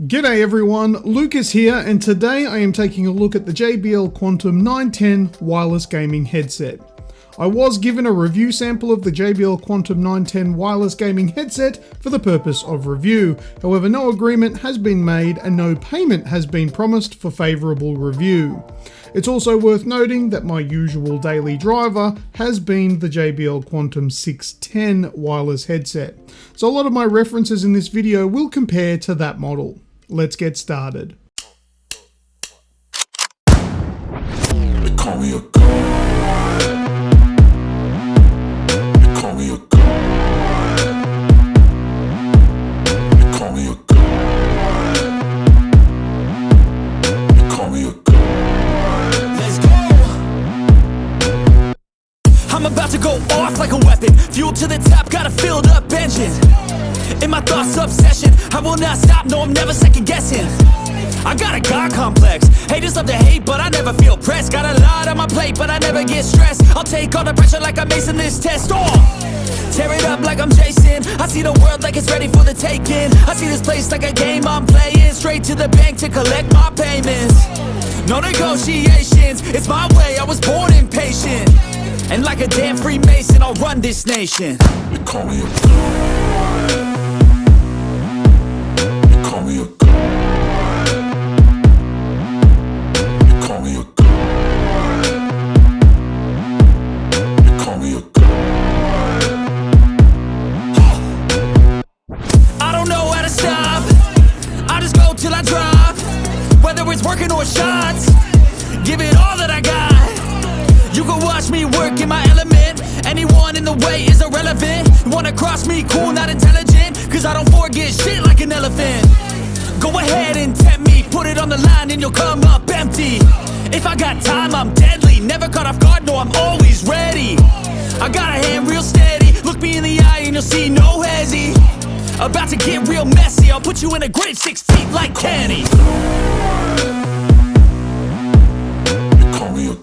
G'day everyone, Lucas here, and today I am taking a look at the JBL Quantum 910 wireless gaming headset. I was given a review sample of the JBL Quantum 910 wireless gaming headset for the purpose of review. However, no agreement has been made and no payment has been promised for favourable review. It's also worth noting that my usual daily driver has been the JBL Quantum 610 wireless headset. So a lot of my references in this video will compare to that model. Let's get started. They call me a god. They call me a god. They call me a god. They call me a god. Let's go. I'm about to go off like a weapon. Fuel to the top, got a filled up engine. In my thoughts, obsession, I will not stop, no, I'm never second guessing. I got a God complex, haters love to hate, but I never feel pressed. Got a lot on my plate, but I never get stressed. I'll take all the pressure like I'm acing this test. Tear it up like I'm Jason. I see the world like it's ready for the taking. I see this place like a game I'm playing. Straight to the bank to collect my payments. No negotiations, it's my way, I was born impatient. And like a damn Freemason, I'll run this nation. They call me a god. They call me a god. They call me a god. They call me a god. I don't know how to stop. I just go till I drop. Whether it's working or shots, give it all that I got. You can watch me work in my element. Anyone in the way is irrelevant. You wanna cross me, cool, not intelligent. Cause I don't forget shit like an elephant. Go ahead and tempt me, put it on the line and you'll come up empty. If I got time, I'm deadly. Never caught off guard, no, I'm always ready. I got a hand real steady. Look me in the eye and you'll see no hezzy. About to get real messy. I'll put you in a grave 6 feet like Kenny. They call me a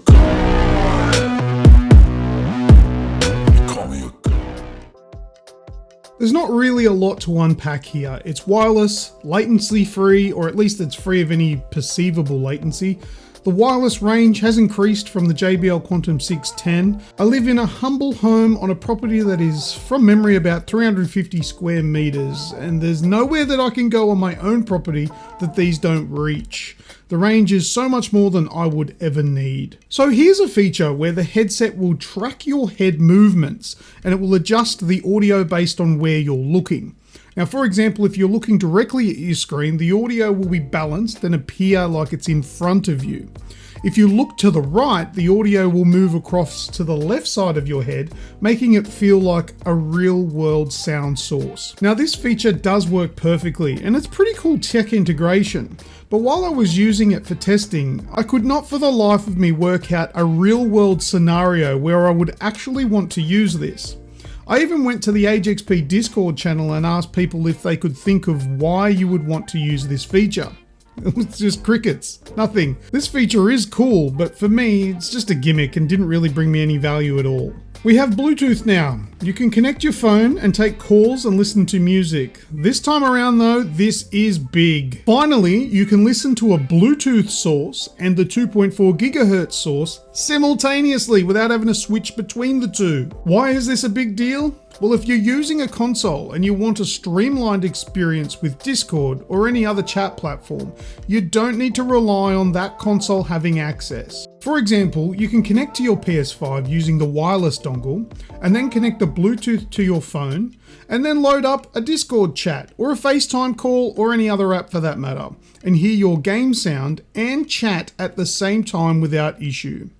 There's not really a lot to unpack here. It's wireless, latency free, or at least it's free of any perceivable latency. The wireless range has increased from the JBL Quantum 610. I live in a humble home on a property that is, from memory, about 350 square meters, and there's nowhere that I can go on my own property that these don't reach. The range is so much more than I would ever need. So here's a feature where the headset will track your head movements and it will adjust the audio based on where you're looking. Now, for example, if you're looking directly at your screen, the audio will be balanced and appear like it's in front of you. If you look to the right, the audio will move across to the left side of your head, making it feel like a real-world sound source. Now, this feature does work perfectly, and it's pretty cool tech integration. But while I was using it for testing, I could not for the life of me work out a real-world scenario where I would actually want to use this. I even went to the AGExp Discord channel and asked people if they could think of why you would want to use this feature. It was just crickets, nothing. This feature is cool, but for me, it's just a gimmick and didn't really bring me any value at all. We have Bluetooth now. You can connect your phone and take calls and listen to music. This time around though, this is big. Finally, you can listen to a Bluetooth source and the 2.4 gigahertz source simultaneously without having to switch between the two. Why is this a big deal? Well, if you're using a console and you want a streamlined experience with Discord or any other chat platform, you don't need to rely on that console having access. For example, you can connect to your PS5 using the wireless dongle and then connect the Bluetooth to your phone and then load up a Discord chat or a FaceTime call or any other app for that matter and hear your game sound and chat at the same time without issue.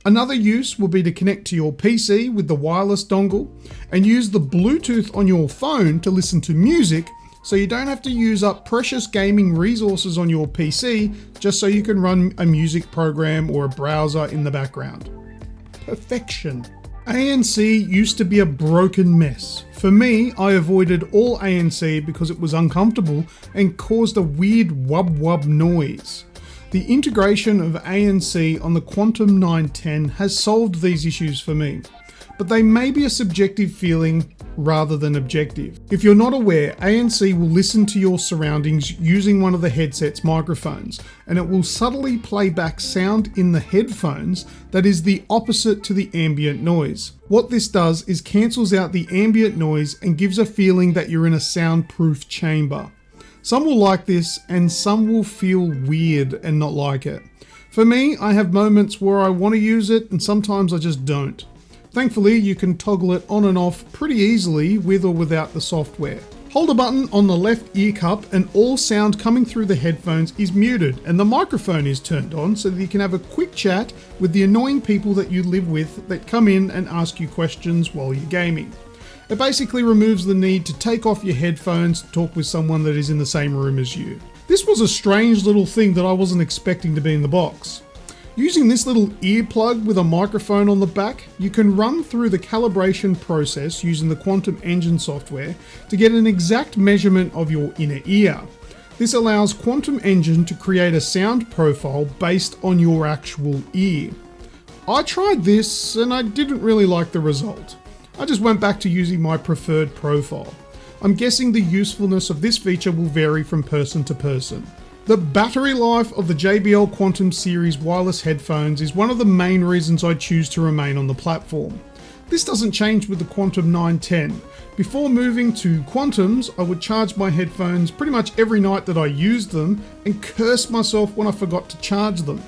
Another use will be to connect to your PC with the wireless dongle and use the Bluetooth on your phone to listen to music so you don't have to use up precious gaming resources on your PC just so you can run a music program or a browser in the background. Perfection. ANC used to be a broken mess. For me, I avoided all ANC because it was uncomfortable and caused a weird wub-wub noise. The integration of ANC on the Quantum 910 has solved these issues for me. but they may be a subjective feeling rather than objective. If you're not aware, ANC will listen to your surroundings using one of the headset's microphones, and it will subtly play back sound in the headphones that is the opposite to the ambient noise. What this does is cancels out the ambient noise and gives a feeling that you're in a soundproof chamber. Some will like this and some will feel weird and not like it. For me, I have moments where I want to use it and sometimes I just don't. Thankfully, you can toggle it on and off pretty easily with or without the software. Hold a button on the left ear cup and all sound coming through the headphones is muted and the microphone is turned on so that you can have a quick chat with the annoying people that you live with that come in and ask you questions while you're gaming. It basically removes the need to take off your headphones to talk with someone that is in the same room as you. This was a strange little thing that I wasn't expecting to be in the box. Using this little earplug with a microphone on the back, you can run through the calibration process using the Quantum Engine software to get an exact measurement of your inner ear. This allows Quantum Engine to create a sound profile based on your actual ear. I tried this and I didn't really like the result. I just went back to using my preferred profile. I'm guessing the usefulness of this feature will vary from person to person. The battery life of the JBL Quantum series wireless headphones is one of the main reasons I choose to remain on the platform. This doesn't change with the Quantum 910. Before moving to Quantums, I would charge my headphones pretty much every night that I used them and curse myself when I forgot to charge them.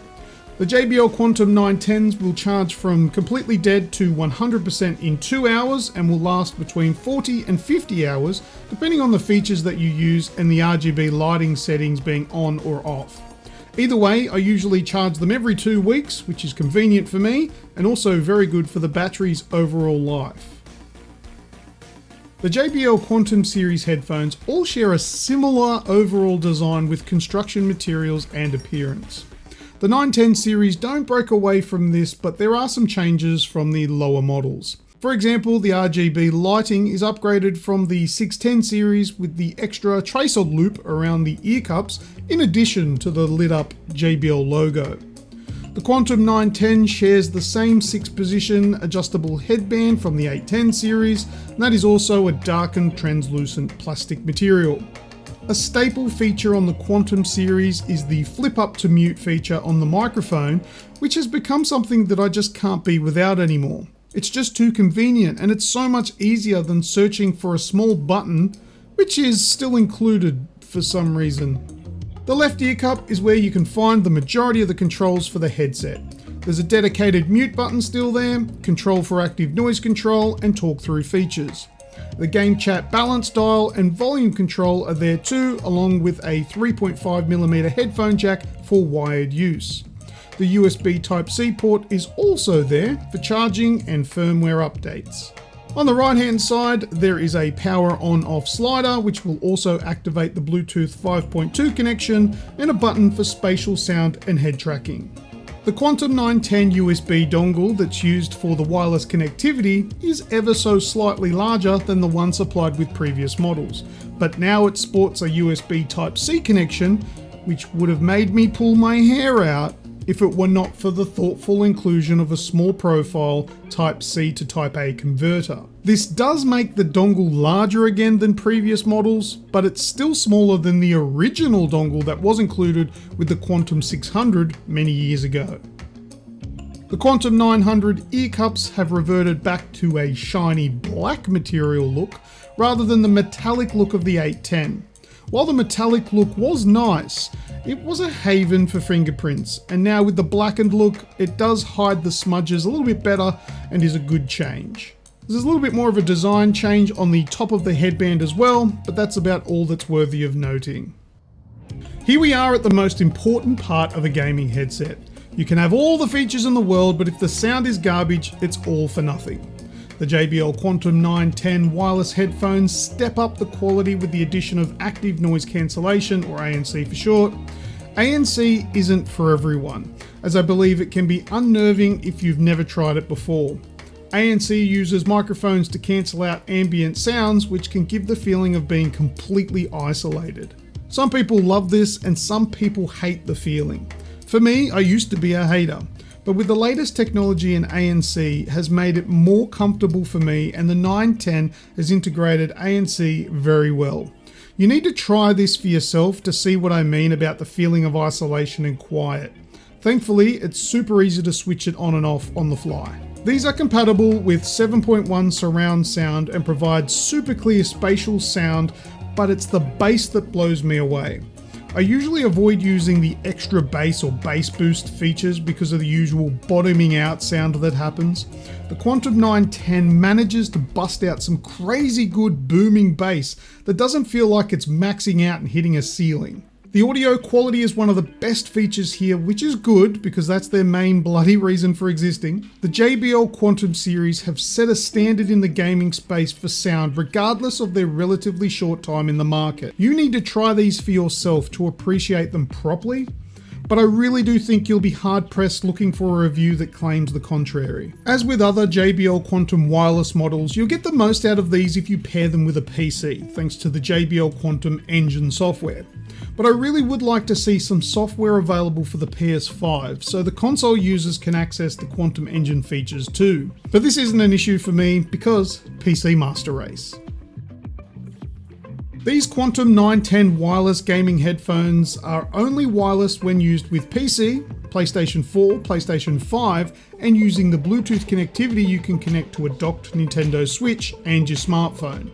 The JBL Quantum 910s will charge from completely dead to 100% in 2 hours and will last between 40 and 50 hours depending on the features that you use and the RGB lighting settings being on or off. Either way, I usually charge them every 2 weeks, which is convenient for me and also very good for the battery's overall life. The JBL Quantum series headphones all share a similar overall design with construction materials and appearance. The 910 series don't break away from this, but there are some changes from the lower models. For example, the RGB lighting is upgraded from the 610 series with the extra tracer loop around the ear cups in addition to the lit up JBL logo. The Quantum 910 shares the same 6-position adjustable headband from the 810 series, and that is also a darkened translucent plastic material. A staple feature on the Quantum series is the flip up to mute feature on the microphone, which has become something that I just can't be without anymore. It's just too convenient and it's so much easier than searching for a small button, which is still included for some reason. The left ear cup is where you can find the majority of the controls for the headset. There's a dedicated mute button still there, control for active noise control and talk through features. The game chat balance dial and volume control are there too, along with a 3.5mm headphone jack for wired use. The USB Type-C port is also there for charging and firmware updates. On the right hand side, there is a power on-off slider, which will also activate the Bluetooth 5.2 connection and a button for spatial sound and head tracking. The Quantum 910 USB dongle that's used for the wireless connectivity is ever so slightly larger than the one supplied with previous models, but now it sports a USB Type-C connection, which would have made me pull my hair out if it were not for the thoughtful inclusion of a small profile Type-C to Type-A converter. This does make the dongle larger again than previous models, but it's still smaller than the original dongle that was included with the Quantum 600 many years ago. The Quantum 900 ear cups have reverted back to a shiny black material look rather than the metallic look of the 810. While the metallic look was nice, it was a haven for fingerprints, and now with the blackened look, it does hide the smudges a little bit better and is a good change. There's a little bit more of a design change on the top of the headband as well, but that's about all that's worthy of noting. Here we are at the most important part of a gaming headset. You can have all the features in the world, but if the sound is garbage, it's all for nothing. The JBL Quantum 910 wireless headphones step up the quality with the addition of active noise cancellation, or ANC for short. ANC isn't for everyone, as I believe it can be unnerving if you've never tried it before. ANC uses microphones to cancel out ambient sounds, which can give the feeling of being completely isolated. Some people love this and some people hate the feeling. For me, I used to be a hater, But with the latest technology in ANC has made it more comfortable for me, and the 910 has integrated ANC very well. You need to try this for yourself to see what I mean about the feeling of isolation and quiet. Thankfully, it's super easy to switch it on and off on the fly. These are compatible with 7.1 surround sound and provide super clear spatial sound, but it's the bass that blows me away. I usually avoid using the extra bass or bass boost features because of the usual bottoming out sound that happens. The Quantum 910 manages to bust out some crazy good booming bass that doesn't feel like it's maxing out and hitting a ceiling. The audio quality is one of the best features here, which is good because that's their main bloody reason for existing. The JBL Quantum series have set a standard in the gaming space for sound regardless of their relatively short time in the market. You need to try these for yourself to appreciate them properly, but I really do think you'll be hard pressed looking for a review that claims the contrary. As with other JBL Quantum wireless models, you'll get the most out of these if you pair them with a PC, thanks to the JBL Quantum Engine software. But I really would like to see some software available for the PS5 so the console users can access the Quantum Engine features too. But this isn't an issue for me because PC Master Race. These Quantum 910 wireless gaming headphones are only wireless when used with PC, PlayStation 4, PlayStation 5, and using the Bluetooth connectivity you can connect to a docked Nintendo Switch and your smartphone.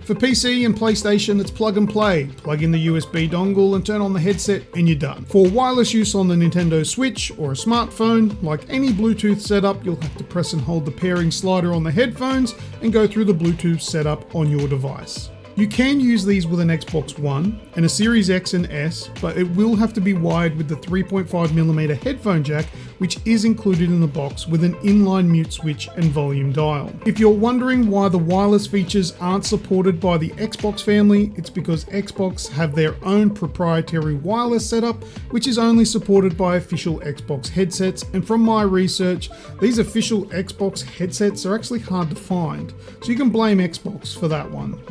For PC and PlayStation, it's plug and play. Plug in the USB dongle and turn on the headset and you're done. For wireless use on the Nintendo Switch or a smartphone, like any Bluetooth setup, you'll have to press and hold the pairing slider on the headphones and go through the Bluetooth setup on your device. You can use these with an Xbox One and a Series X and S, but it will have to be wired with the 3.5mm headphone jack, which is included in the box with an inline mute switch and volume dial. If you're wondering why the wireless features aren't supported by the Xbox family, it's because Xbox have their own proprietary wireless setup, which is only supported by official Xbox headsets, and from my research, these official Xbox headsets are actually hard to find, so you can blame Xbox for that one.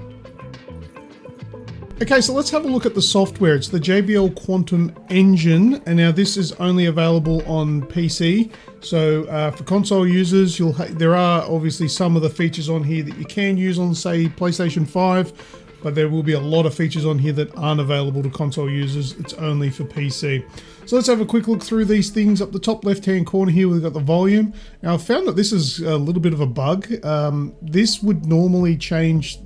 Okay, so let's have a look at the software. It's the JBL Quantum Engine, and now this is only available on PC. So for console users, there are obviously some of the features on here that you can use on, say, PlayStation 5, but there will be a lot of features on here that aren't available to console users. It's only for PC. So let's have a quick look through these things. Up the top left-hand corner here, we've got the volume. Now, I've found that this is a little bit of a bug. This would normally change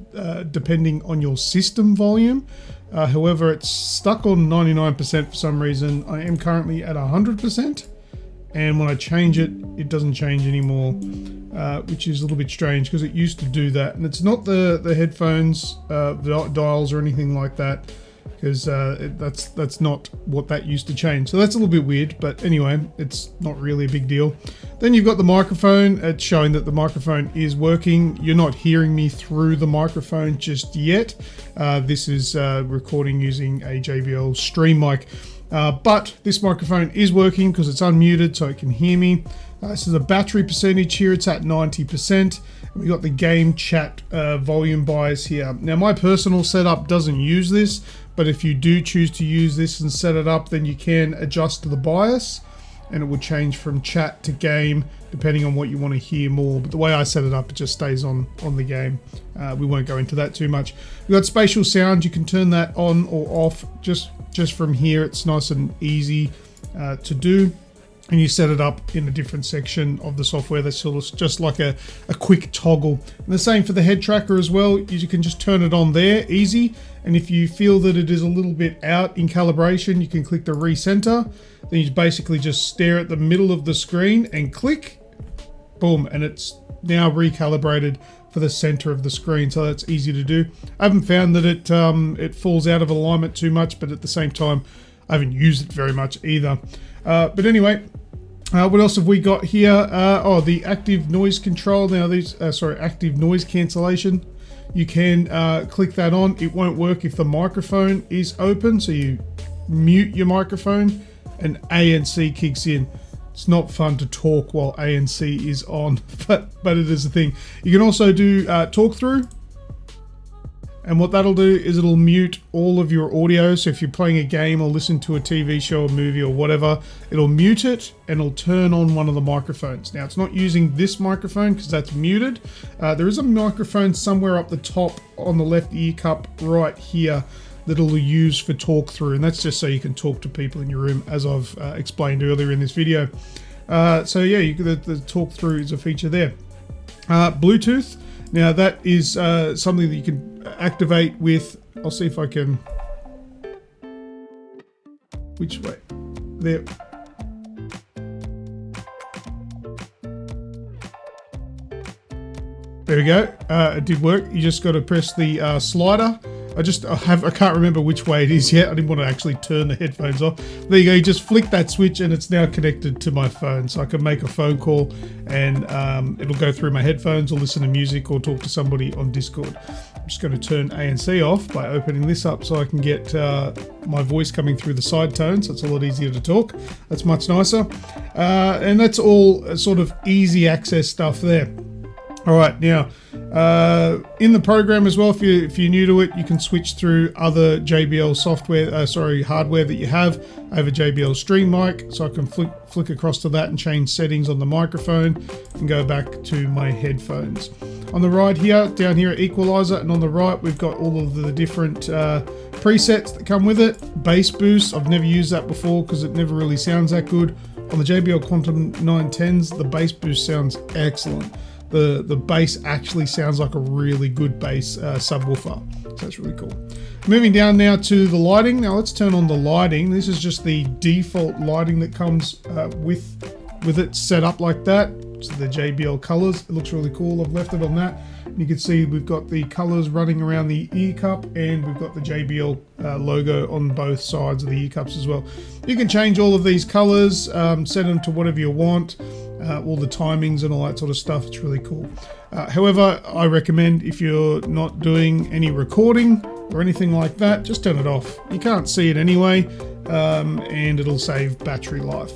depending on your system volume. However, it's stuck on 99% for some reason. I am currently at 100%, and when I change it, it doesn't change anymore, which is a little bit strange because it used to do that. And it's not the headphones, dials or anything like that, because that's not what that used to change. So that's a little bit weird, but anyway, it's not really a big deal. Then you've got the microphone. It's showing that the microphone is working. You're not hearing me through the microphone just yet. This is recording using a JBL Stream mic. But this microphone is working because it's unmuted, so it can hear me. This is a battery percentage here. It's at 90%. We've got the game chat volume bias here. Now, my personal setup doesn't use this, but if you do choose to use this and set it up, then you can adjust the bias, and it will change from chat to game depending on what you want to hear more. But the way I set it up, it just stays on the game. We won't go into that too much. We've got spatial sound. You can turn that on or off just from here. It's nice and easy to do. And you set it up in a different section of the software. That's sort of just like a quick toggle. And the same for the head tracker as well. You can just turn it on there, easy. And if you feel that it is a little bit out in calibration, you can click the recenter. Then you basically just stare at the middle of the screen and click, boom, and it's now recalibrated for the center of the screen. So that's easy to do. I haven't found that it falls out of alignment too much, but at the same time, I haven't used it very much either. But anyway, what else have we got here? The active noise control. Now active noise cancellation. You can click that on. It won't work if the microphone is open, so you mute your microphone and ANC kicks in. It's not fun to talk while ANC is on, but it is a thing. You can also do talk through. And what that'll do is it'll mute all of your audio. So if you're playing a game or listen to a TV show or movie or whatever, it'll mute it and it'll turn on one of the microphones. Now it's not using this microphone because that's muted. There is a microphone somewhere up the top on the left ear cup right here that it'll use for talk through. And that's just so you can talk to people in your room, as I've explained earlier in this video. So yeah, the talk through is a feature there. Bluetooth. Now that is something that you can activate with, I'll see if I can, which way, there. There we go, it did work. You just got to press the slider. I can't remember which way it is yet. I didn't want to actually turn the headphones off. There you go, you just flick that switch and it's now connected to my phone. So I can make a phone call and it'll go through my headphones or listen to music or talk to somebody on Discord. I'm just going to turn ANC off by opening this up so I can get my voice coming through the side tone, so it's a lot easier to talk. That's much nicer. And that's all sort of easy access stuff there. All right, now in the program as well, if you're new to it, you can switch through other JBL hardware that you have. I have a JBL Stream Mic, so I can flick across to that and change settings on the microphone and go back to my headphones. On the right here, down here, equalizer, and on the right, we've got all of the different presets that come with it. Bass boost, I've never used that before because it never really sounds that good. On the JBL Quantum 910s, the bass boost sounds excellent. The bass actually sounds like a really good bass subwoofer. So that's really cool. Moving down now to the lighting. Now let's turn on the lighting. This is just the default lighting that comes with it set up like that. So the JBL colors. It looks really cool. I've left it on that. And you can see we've got the colors running around the ear cup, and we've got the JBL logo on both sides of the ear cups as well. You can change all of these colors, set them to whatever you want. All the timings and all that sort of stuff. It's really cool. However, I recommend if you're not doing any recording or anything like that, just turn it off. You can't see it anyway, and it'll save battery life.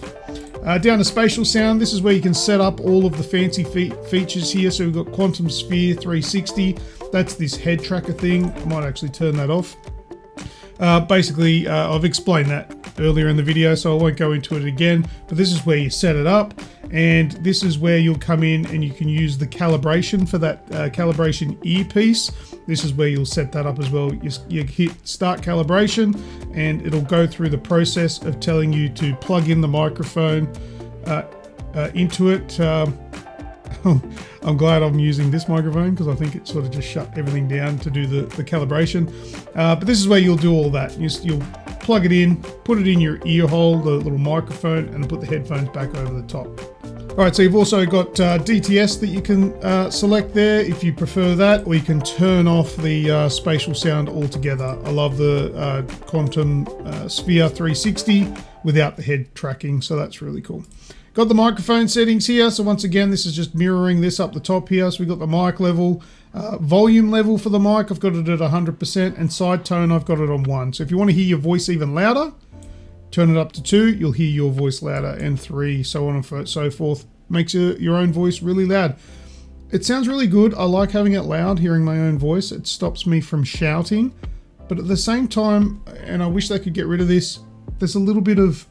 Down to spatial sound, this is where you can set up all of the fancy features here. So we've got Quantum Sphere 360. That's this head tracker thing. I might actually turn that off. Basically, I've explained that earlier in the video, so I won't go into it again, but this is where you set it up, and this is where you'll come in and you can use the calibration for that calibration earpiece. This is where you'll set that up as well. You hit start calibration and it'll go through the process of telling you to plug in the microphone into it. I'm glad I'm using this microphone because I think it sort of just shut everything down to do the calibration. But this is where you'll do all that. You'll plug it in, put it in your ear hole, the little microphone, and put the headphones back over the top. All right, so you've also got DTS that you can select there if you prefer that, or you can turn off the spatial sound altogether. I love the Quantum Sphere 360 without the head tracking, so that's really cool. Got the microphone settings here. So once again, this is just mirroring this up the top here. So we've got the mic level, volume level for the mic. I've got it at 100%, and side tone, I've got it on 1. So if you want to hear your voice even louder, turn it up to 2, you'll hear your voice louder, and 3, so on and so forth. Makes your own voice really loud. It sounds really good. I like having it loud, hearing my own voice. It stops me from shouting. But at the same time, and I wish they could get rid of this, there's a little bit of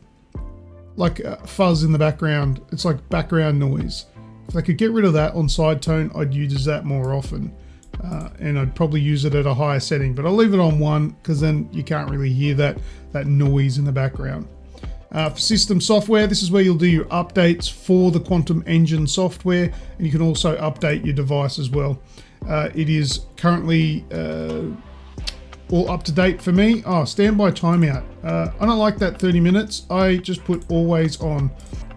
like fuzz in the background. It's like background noise. If they could get rid of that on side tone, I'd use that more often. And I'd probably use it at a higher setting, but I'll leave it on 1 because then you can't really hear that noise in the background. For system software, this is where you'll do your updates for the Quantum Engine software, and you can also update your device as well. It is currently all up to date for me. Oh, standby timeout. I don't like that 30 minutes. I just put always on.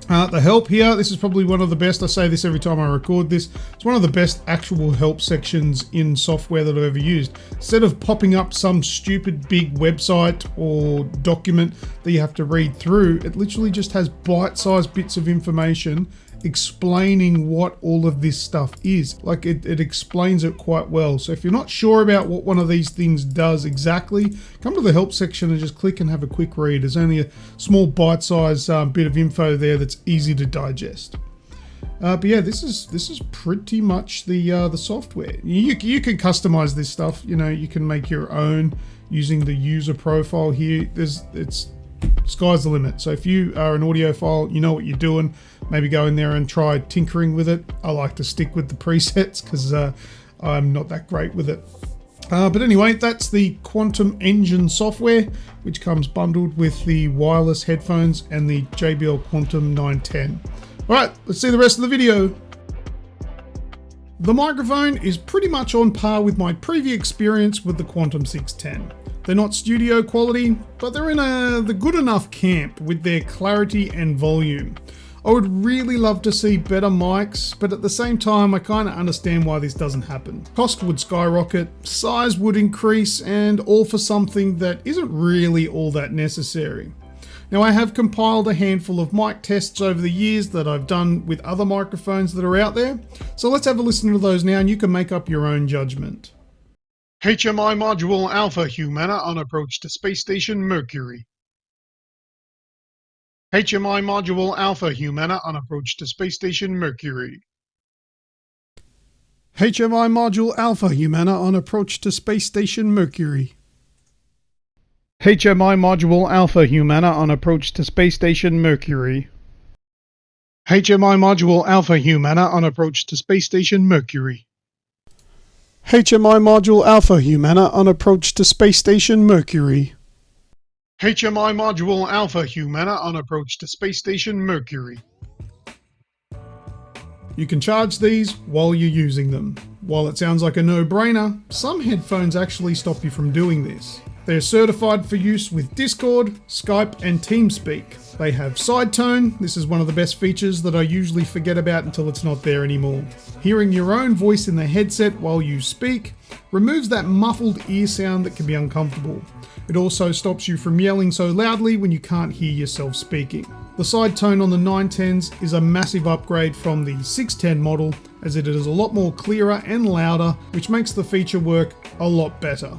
The help here, this is probably one of the best. I say this every time I record this. It's one of the best actual help sections in software that I've ever used. Instead of popping up some stupid big website or document that you have to read through, it literally just has bite-sized bits of information explaining what all of this stuff is. Like it explains it quite well. So if you're not sure about what one of these things does exactly, come to the help section and just click and have a quick read. There's only a small bite-sized bit of info there that's easy to digest. But yeah, this is pretty much the software. You can customize this stuff. You know, you can make your own using the user profile here. It's sky's the limit. So if you are an audiophile, you know what you're doing. Maybe go in there and try tinkering with it. I like to stick with the presets because I'm not that great with it. But anyway, that's the Quantum Engine software, which comes bundled with the wireless headphones and the JBL Quantum 910. All right, let's see the rest of the video. The microphone is pretty much on par with my previous experience with the Quantum 610. They're not studio quality, but they're in the good enough camp with their clarity and volume. I would really love to see better mics, but at the same time, I kind of understand why this doesn't happen. Cost would skyrocket, size would increase, and all for something that isn't really all that necessary. Now, I have compiled a handful of mic tests over the years that I've done with other microphones that are out there. So let's have a listen to those now and you can make up your own judgment. HMI Module Alpha Humana on approach to Space Station Mercury. HMI Module Alpha Humana on approach to Space Station Mercury. HMI Module Alpha Humana on approach to Space Station Mercury. HMI Module Alpha Humana on approach to Space Station Mercury. HMI Module Alpha Humana on approach to Space Station Mercury. HMI Module Alpha Humana on approach to Space Station Mercury. HMI Module Alpha Humana on approach to Space Station Mercury. You can charge these while you're using them. While it sounds like a no-brainer, some headphones actually stop you from doing this. They're certified for use with Discord, Skype, and TeamSpeak. They have side tone. This is one of the best features that I usually forget about until it's not there anymore. Hearing your own voice in the headset while you speak removes that muffled ear sound that can be uncomfortable. It also stops you from yelling so loudly when you can't hear yourself speaking. The side tone on the 910s is a massive upgrade from the 610 model, as it is a lot more clearer and louder, which makes the feature work a lot better.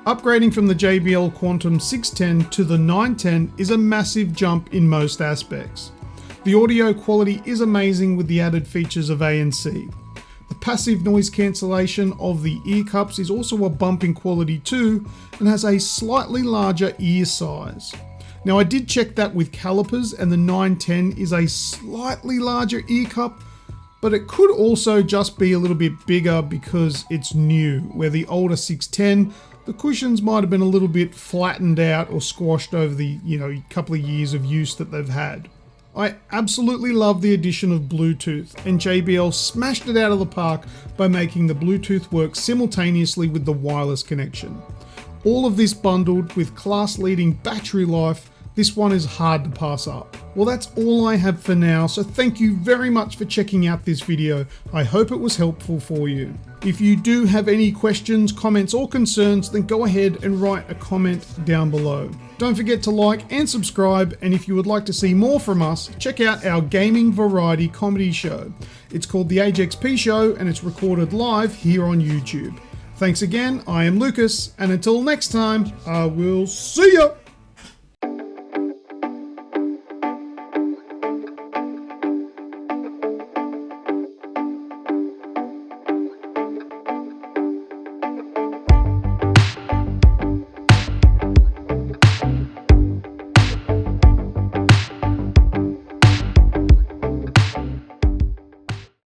Upgrading from the JBL Quantum 610 to the 910 is a massive jump in most aspects. The audio quality is amazing with the added features of ANC. The passive noise cancellation of the ear cups is also a bump in quality too, and has a slightly larger ear size. Now, I did check that with calipers, and the 910 is a slightly larger ear cup, but it could also just be a little bit bigger because it's new, where the older 610, the cushions might have been a little bit flattened out or squashed over the couple of years of use that they've had. I absolutely love the addition of Bluetooth, and JBL smashed it out of the park by making the Bluetooth work simultaneously with the wireless connection. All of this bundled with class-leading battery life, this one is hard to pass up. Well, that's all I have for now, so thank you very much for checking out this video. I hope it was helpful for you. If you do have any questions, comments, or concerns, then go ahead and write a comment down below. Don't forget to like and subscribe, and if you would like to see more from us, check out our gaming variety comedy show. It's called the AGExp Show, and it's recorded live here on YouTube. Thanks again, I am Lucas, and until next time, I will see ya!